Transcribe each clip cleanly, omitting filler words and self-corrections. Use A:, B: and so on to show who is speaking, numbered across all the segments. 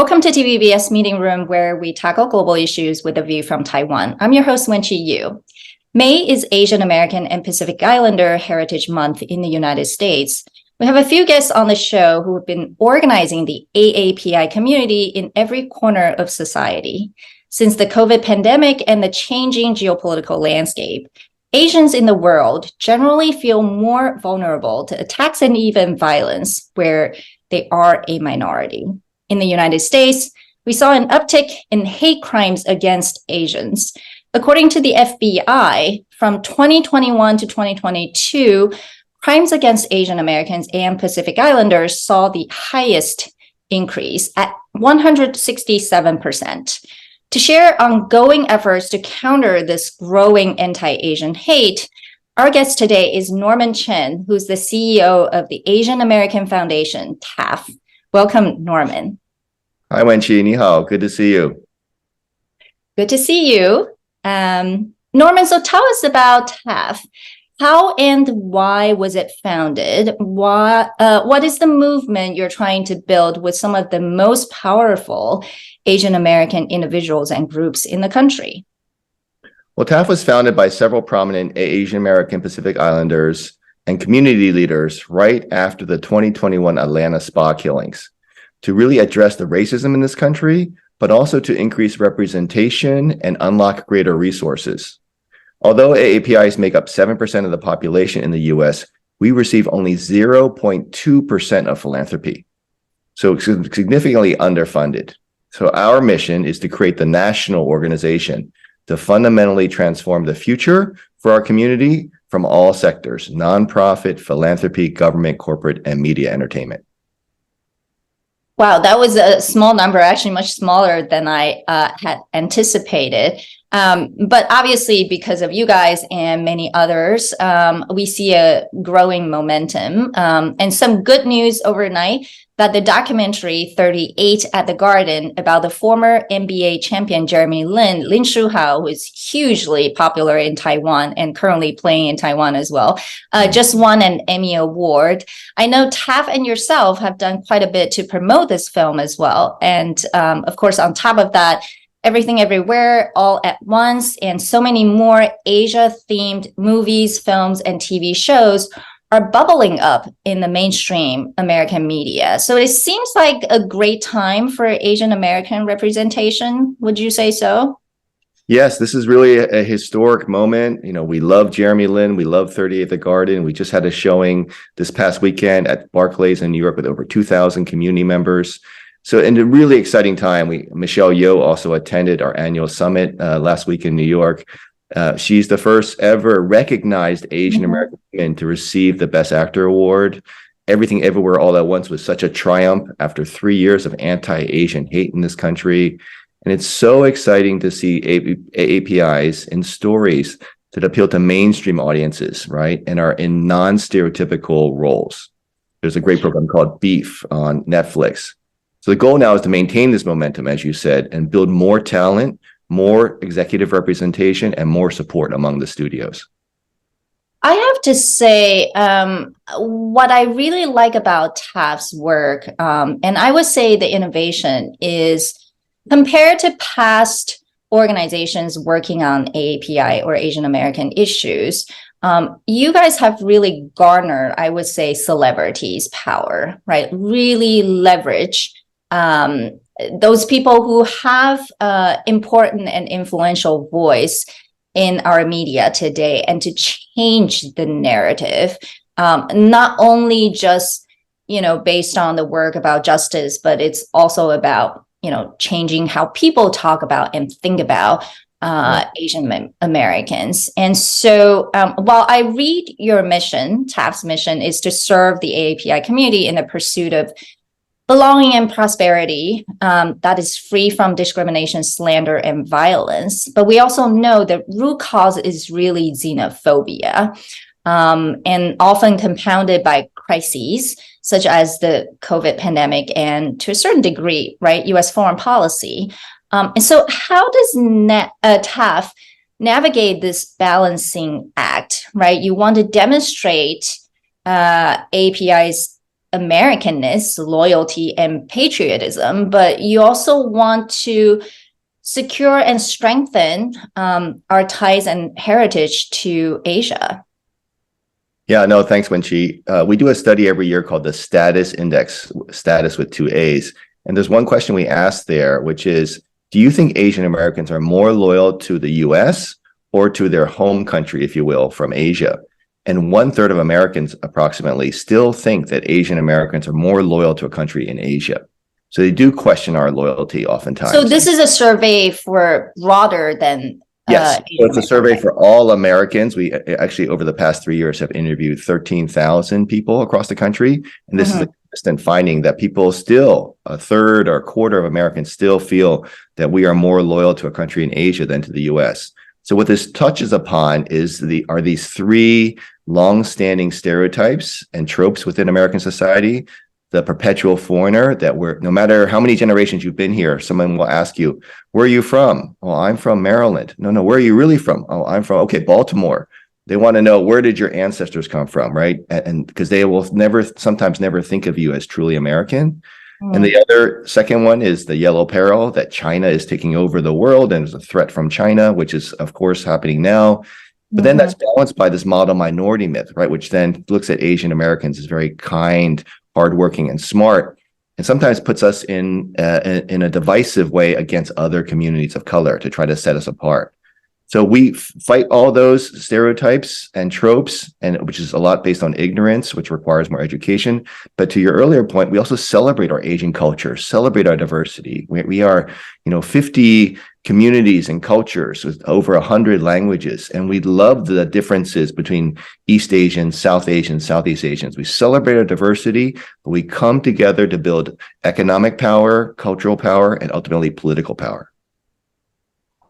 A: Welcome to TVBS Meeting Room, where we tackle global issues with a view from Taiwan. I'm your host, Wenqi Yu. May is Asian American and Pacific Islander Heritage Month in the United States. We have a few guests on the show who have been organizing the AAPI community in every corner of society. Since the COVID pandemic and the changing geopolitical landscape, Asians in the world generally feel more vulnerable to attacks and even violence where they are a minority. In the United States, we saw an uptick in hate crimes against Asians. According to the FBI, from 2021 to 2022, crimes against Asian Americans and Pacific Islanders saw the highest increase at 167%. To share ongoing efforts to counter this growing anti-Asian hate, our guest today is Norman Chen, who's the CEO of the Asian American Foundation, TAAF. Welcome, Norman.
B: Hi, Wenqi. Ni hao. Good to see you.
A: Good to see you. Norman, so tell us about TAAF. How and why was it founded? What is the movement you're trying to build with some of the most powerful Asian American individuals and groups in the country?
B: Well, TAAF was founded by several prominent Asian American Pacific Islanders and community leaders right after the 2021 Atlanta spa killings to really address the racism in this country, but also to increase representation and unlock greater resources. Although AAPIs make up 7% of the population in the US, we receive only 0.2% of philanthropy. So it's significantly underfunded. So our mission is to create the national organization to fundamentally transform the future for our community from all sectors: nonprofit, philanthropy, government, corporate, and media entertainment.
A: Wow, that was a small number, actually much smaller than I had anticipated. But obviously, because of you guys and many others, we see a growing momentum and some good news overnight that the documentary 38 at the Garden about the former NBA champion Jeremy Lin Shuhao, who is hugely popular in Taiwan and currently playing in Taiwan as well, just won an Emmy Award. I know TAAF and yourself have done quite a bit to promote this film as well. And of course, on top of that, Everything Everywhere All at Once and so many more Asia-themed movies, films, and TV shows are bubbling up in the mainstream American media. So it seems like a great time for Asian American representation. Would you say so?
B: Yes, this is really a historic moment. You know, we love Jeremy Lin. We love 38 at the Garden. We just had a showing this past weekend at Barclays in New York with over 2,000 community members. So in a really exciting time, Michelle Yeoh also attended our annual summit last week in New York. She's the first ever recognized Asian American woman to receive the Best Actor award. Everything Everywhere All at Once was such a triumph after 3 years of anti-Asian hate in this country. And it's so exciting to see AAPIs in stories that appeal to mainstream audiences, right? And are in non-stereotypical roles. There's a great program called Beef on Netflix. So the goal now is to maintain this momentum, as you said, and build more talent, more executive representation, and more support among the studios.
A: I have to say, what I really like about TAAF's work, and I would say the innovation is compared to past organizations working on AAPI or Asian American issues, you guys have really garnered, I would say, celebrities' power, right? Really leverage those people who have important and influential voice in our media today, and to change the narrative, not only just, based on the work about justice, but it's also about, changing how people talk about and think about Asian Americans. And so while I read your mission, TAAF's mission is to serve the AAPI community in the pursuit of belonging and prosperity that is free from discrimination, slander, and violence. But we also know the root cause is really xenophobia, and often compounded by crises such as the COVID pandemic and, to a certain degree, right, U.S. foreign policy. And so how does TAAF navigate this balancing act, right? You want to demonstrate API's Americanness, loyalty, and patriotism, but you also want to secure and strengthen our ties and heritage to Asia.
B: Yeah, no, thanks, Wenqi. We do a study every year called the Status Index, status with 2 A's. And there's one question we asked there, which is, do you think Asian Americans are more loyal to the US or to their home country, if you will, from Asia? And 1/3 of Americans approximately still think that Asian Americans are more loyal to a country in Asia. So they do question our loyalty oftentimes.
A: So this is a survey for broader than
B: Yes, so it's a survey for all Americans. We actually, over the past 3 years, have interviewed 13,000 people across the country. And this is a consistent finding that people still, 1/3 or 1/4 of Americans still feel that we are more loyal to a country in Asia than to the US. So what this touches upon are these 3 long-standing stereotypes and tropes within American society. The perpetual foreigner, that no matter how many generations you've been here, someone will ask you, where are you from? Oh, I'm from Maryland. No, where are you really from? Oh, I'm from, okay, Baltimore. They want to know, where did your ancestors come from, right? And because they will sometimes never think of you as truly American. And the other second one is the yellow peril, that China is taking over the world and there's a threat from China, which is, of course, happening now. But then that's balanced by this model minority myth, right? Which then looks at Asian Americans as very kind, hardworking, and smart, and sometimes puts us in a divisive way against other communities of color to try to set us apart. So we fight all those stereotypes and tropes, and which is a lot based on ignorance, which requires more education. But to your earlier point, we also celebrate our Asian culture, celebrate our diversity. We are, 50 communities and cultures with over 100 languages, and we love the differences between East Asians, South Asians, Southeast Asians. We celebrate our diversity, but we come together to build economic power, cultural power, and ultimately political power.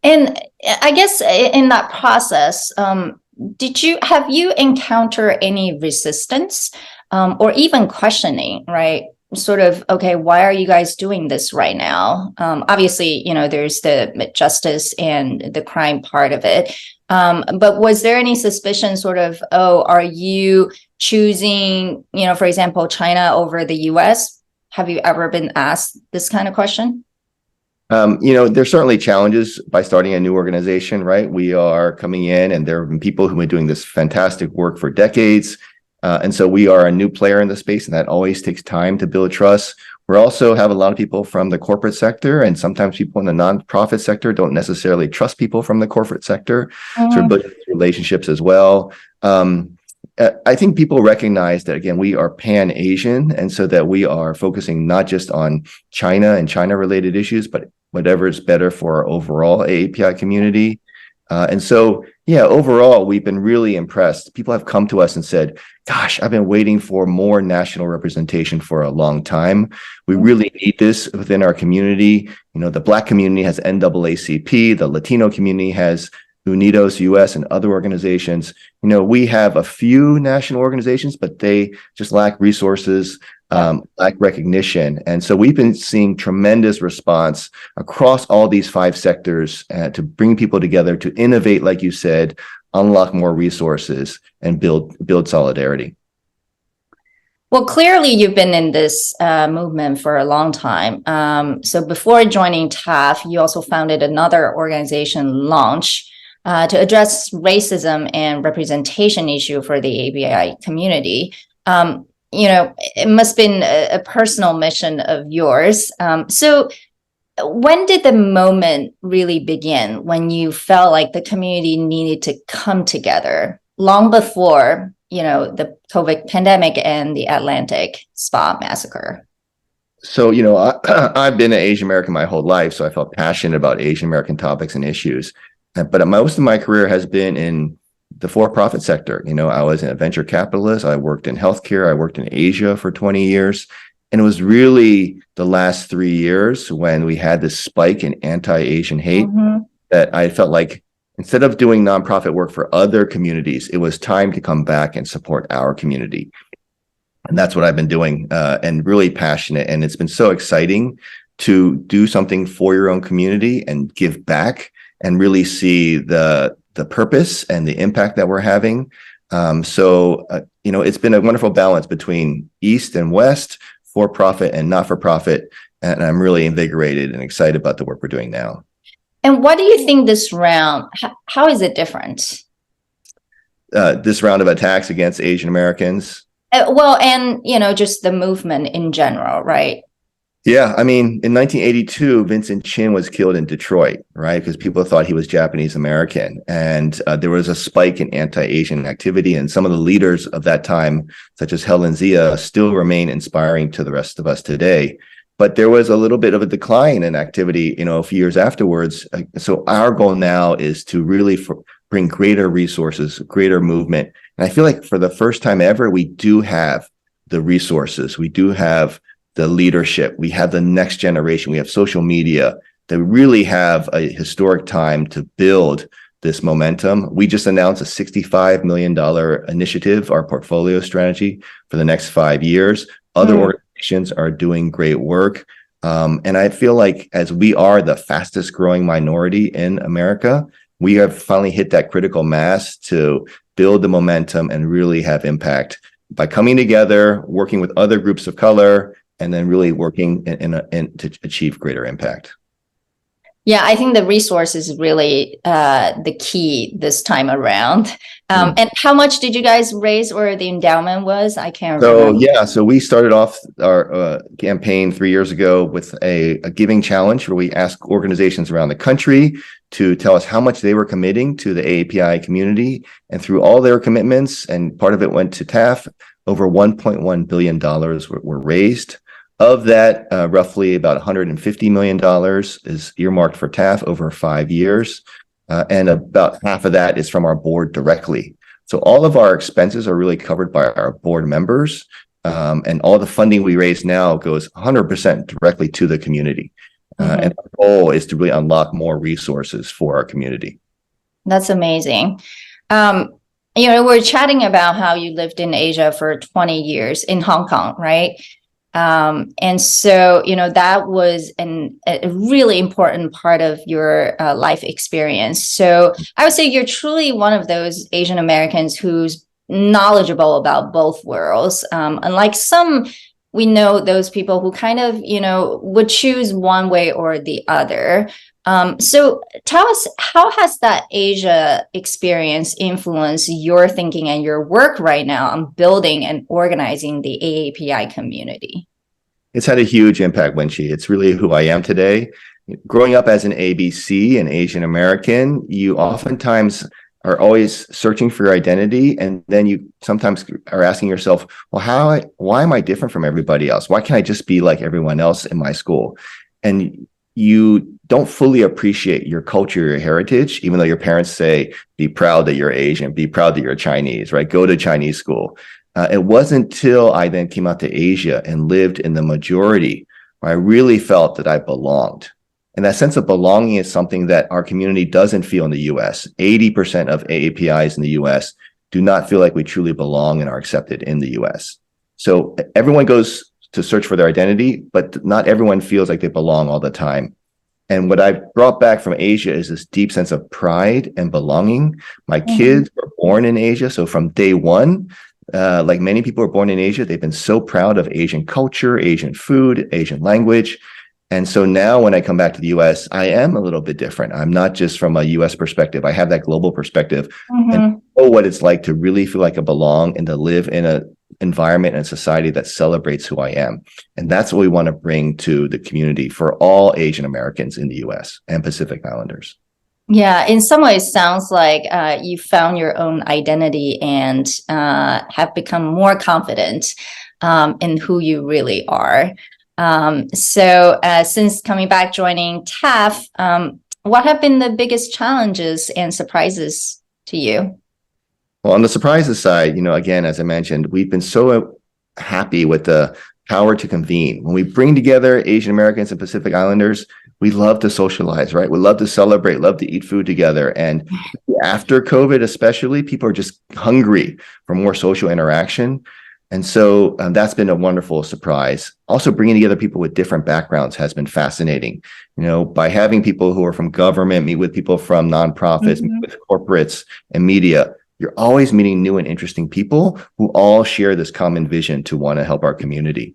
A: And I guess in that process, have you encountered any resistance or even questioning, right? Sort of, okay, why are you guys doing this right now? Obviously, there's the justice and the crime part of it. But was there any suspicion sort of, are you choosing, for example, China over the US? Have you ever been asked this kind of question?
B: There's certainly challenges by starting a new organization, right? We are coming in, and there have been people who've been doing this fantastic work for decades. And so we are a new player in the space, and that always takes time to build trust. We also have a lot of people from the corporate sector, and sometimes people in the nonprofit sector don't necessarily trust people from the corporate sector. So we're building relationships as well. I think people recognize that, again, we are pan-Asian, and so that we are focusing not just on China and China-related issues, but whatever is better for our overall AAPI community. And so, overall, we've been really impressed. People have come to us and said, gosh, I've been waiting for more national representation for a long time. We really need this within our community. The Black community has NAACP, the Latino community has Unidos US and other organizations. We have a few national organizations, but they just lack resources, lack recognition. And so we've been seeing tremendous response across all these 5 sectors to bring people together, to innovate, like you said, unlock more resources, and build solidarity.
A: Well, clearly you've been in this movement for a long time. So before joining TAAF, you also founded another organization, Launch, to address racism and representation issue for the API community. It must have been a personal mission of yours. So when did the moment really begin when you felt like the community needed to come together? Long before, the COVID pandemic and the Atlantic Spa massacre.
B: So, I've been an Asian American my whole life, so I felt passionate about Asian American topics and issues. But most of my career has been in the for-profit sector. I was a venture capitalist. I worked in healthcare. I worked in Asia for 20 years. And it was really the last 3 years when we had this spike in anti-Asian hate that I felt like, instead of doing nonprofit work for other communities, it was time to come back and support our community. And that's what I've been doing, and really passionate. And it's been so exciting to do something for your own community and give back and really see the purpose and the impact that we're having. It's been a wonderful balance between East and West, for-profit and not-for-profit. And I'm really invigorated and excited about the work we're doing now.
A: And what do you think this round, how is it different?
B: This round of attacks against Asian Americans?
A: Just the movement in general, right?
B: Yeah, I mean, in 1982, Vincent Chen was killed in Detroit, right? Because people thought he was Japanese American. And there was a spike in anti-Asian activity. And some of the leaders of that time, such as Helen Zia, still remain inspiring to the rest of us today. But there was a little bit of a decline in activity, a few years afterwards. So our goal now is to really bring greater resources, greater movement. And I feel like for the first time ever, we do have the resources. We do have the leadership. We have the next generation. We have social media that really have a historic time to build this momentum. We just announced a $65 million initiative, our portfolio strategy for the next 5 years. Other organizations are doing great work. And I feel like as we are the fastest growing minority in America, we have finally hit that critical mass to build the momentum and really have impact by coming together, working with other groups of color, and then really working to achieve greater impact.
A: Yeah, I think the resource is really the key this time around. And how much did you guys raise, or the endowment was? I can't remember.
B: So we started off our campaign 3 years ago with a giving challenge where we asked organizations around the country to tell us how much they were committing to the AAPI community. And through all their commitments, and part of it went to TAAF, over $1.1 billion were raised. Of that, roughly about $150 million is earmarked for TAAF over 5 years. And about half of that is from our board directly. So all of our expenses are really covered by our board members. And all the funding we raise now goes 100% directly to the community. And our goal is to really unlock more resources for our community.
A: That's amazing. We're chatting about how you lived in Asia for 20 years in Hong Kong, right? And so, that was a really important part of your life experience. So I would say you're truly one of those Asian Americans who's knowledgeable about both worlds. Unlike some, we know those people who kind of, would choose one way or the other. So tell us, how has that Asia experience influenced your thinking and your work right now on building and organizing the AAPI community?
B: It's had a huge impact, Wenxi. It's really who I am today. Growing up as an ABC, an Asian American, you oftentimes are always searching for your identity. And then you sometimes are asking yourself, well, why am I different from everybody else? Why can't I just be like everyone else in my school? And you don't fully appreciate your culture, your heritage, even though your parents say, be proud that you're Asian, be proud that you're Chinese, right? Go to Chinese school. It wasn't until I then came out to Asia and lived in the majority where I really felt that I belonged. And that sense of belonging is something that our community doesn't feel in the US. 80% of AAPIs in the US do not feel like we truly belong and are accepted in the US. So everyone goes to search for their identity, but not everyone feels like they belong all the time. And what I've brought back from Asia is this deep sense of pride and belonging. My kids were born in Asia. So from day one, like many people are born in Asia, they've been so proud of Asian culture, Asian food, Asian language. And so now when I come back to the US, I am a little bit different. I'm not just from a US perspective. I have that global perspective and know what it's like to really feel like I belong and to live in an environment and society that celebrates who I am. And that's what we want to bring to the community for all Asian Americans in the US and Pacific Islanders.
A: Yeah, in some ways, sounds like you found your own identity and have become more confident in who you really are. So since coming back, joining TAAF, what have been the biggest challenges and surprises to you?
B: Well, on the surprises side, again, as I mentioned, we've been so happy with the power to convene. When we bring together Asian Americans and Pacific Islanders, we love to socialize, right? We love to celebrate, love to eat food together. And after COVID, especially, people are just hungry for more social interaction. And so that's been a wonderful surprise. Also, bringing together people with different backgrounds has been fascinating. By having people who are from government meet with people from nonprofits, meet with corporates and media, you're always meeting new and interesting people who all share this common vision to want to help our community.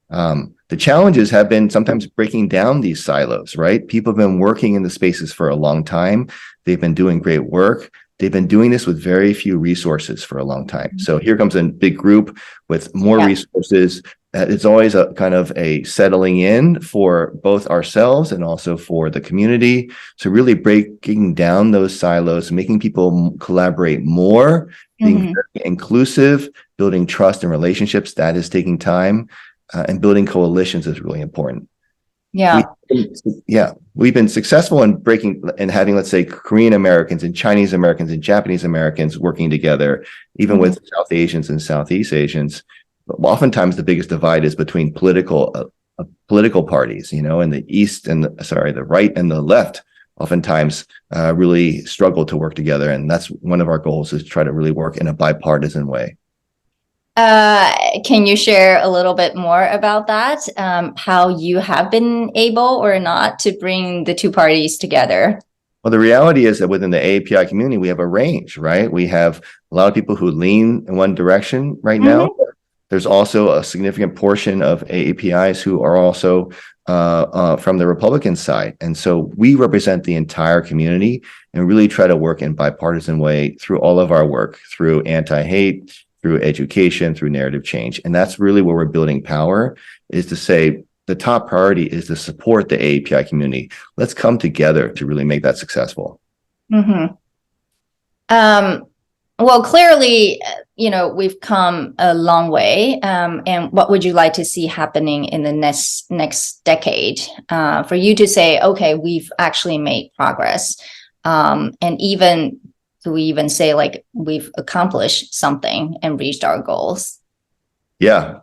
B: The challenges have been sometimes breaking down these silos, right? People have been working in the spaces for a long time. They've been doing great work. They've been doing this with very few resources for a long time. So here comes a big group with more resources. It's always a kind of a settling in for both ourselves and also for the community. So really breaking down those silos, making people collaborate more, being very inclusive, building trust and relationships, that is taking time, and building coalitions is really important. We've been successful in breaking and having, let's say, Korean Americans and Chinese Americans and Japanese Americans working together, even with South Asians and Southeast Asians. But oftentimes the biggest divide is between political parties, you know, and the East and the right and the left oftentimes really struggle to work together. And that's one of our goals, is to try to really work in a bipartisan way.
A: Can you share a little bit more about that? How you have been able or not to bring the two parties together?
B: Well, the reality is that within the AAPI community, we have a range, right? We have a lot of people who lean in one direction right now. There's also a significant portion of AAPIs who are also from the Republican side. And so we represent the entire community and really try to work in bipartisan way through all of our work, through anti-hate, through education, through narrative change. And that's really where we're building power, is to say the top priority is to support the AAPI community. Let's come together to really make that successful.
A: Well, clearly, you know, we've come a long way. And what would you like to see happening in the next decade for you to say, okay, we've actually made progress? And even, do we even say like we've accomplished something and reached our goals?
B: Yeah.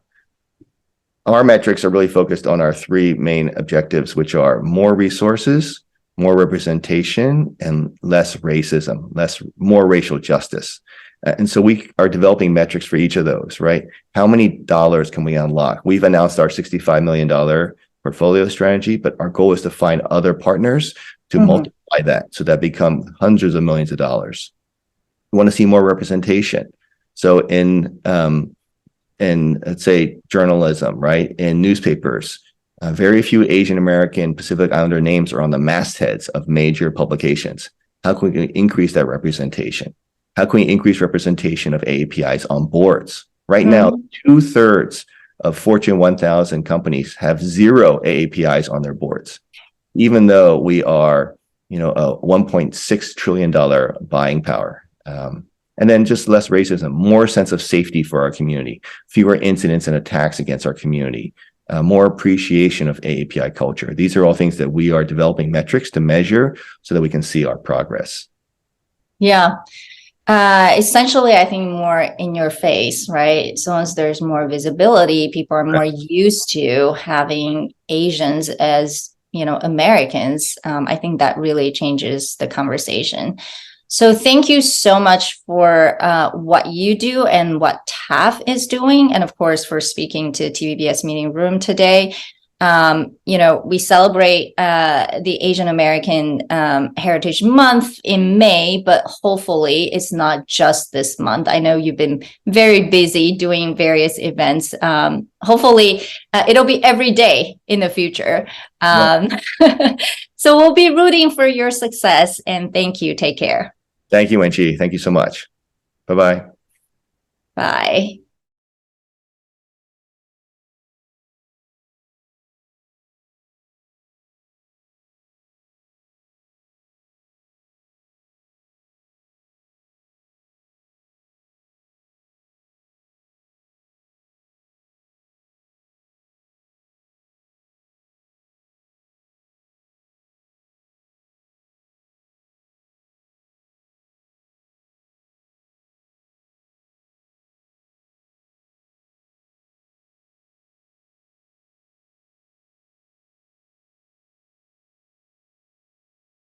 B: Our metrics are really focused on our three main objectives, which are more resources, more representation, and less racism, more racial justice. And so we are developing metrics for each of those, right? How many dollars can we unlock? We've announced our $65 million portfolio strategy, but our goal is to find other partners to multiply that, so that become hundreds of millions of dollars. We want to see more representation. So in let's say journalism, right? In newspapers, very few Asian American Pacific Islander names are on the mastheads of major publications. How can we increase that representation? How can we increase representation of AAPIs on boards? Right now, 2/3 of Fortune 1000 companies have 0 AAPIs on their boards, even though we are, you know, a $1.6 trillion buying power. And then just less racism, more sense of safety for our community, fewer incidents and attacks against our community, more appreciation of AAPI culture. These are all things that we are developing metrics to measure so that we can see our progress.
A: Yeah. Essentially, I think more in your face, right? So once there's more visibility, people are more used to having Asians as, you know, Americans. I think that really changes the conversation. So thank you so much for what you do and what TAAF is doing. And of course, for speaking to TVBS Meeting Room today. You know, we celebrate the Asian American Heritage Month in May, but hopefully it's not just this month. I know you've been very busy doing various events. Hopefully it'll be every day in the future. So we'll be rooting for your success, and thank you. Take care.
B: Thank you, Wenqi. Thank you so much. Bye-bye.
A: Bye.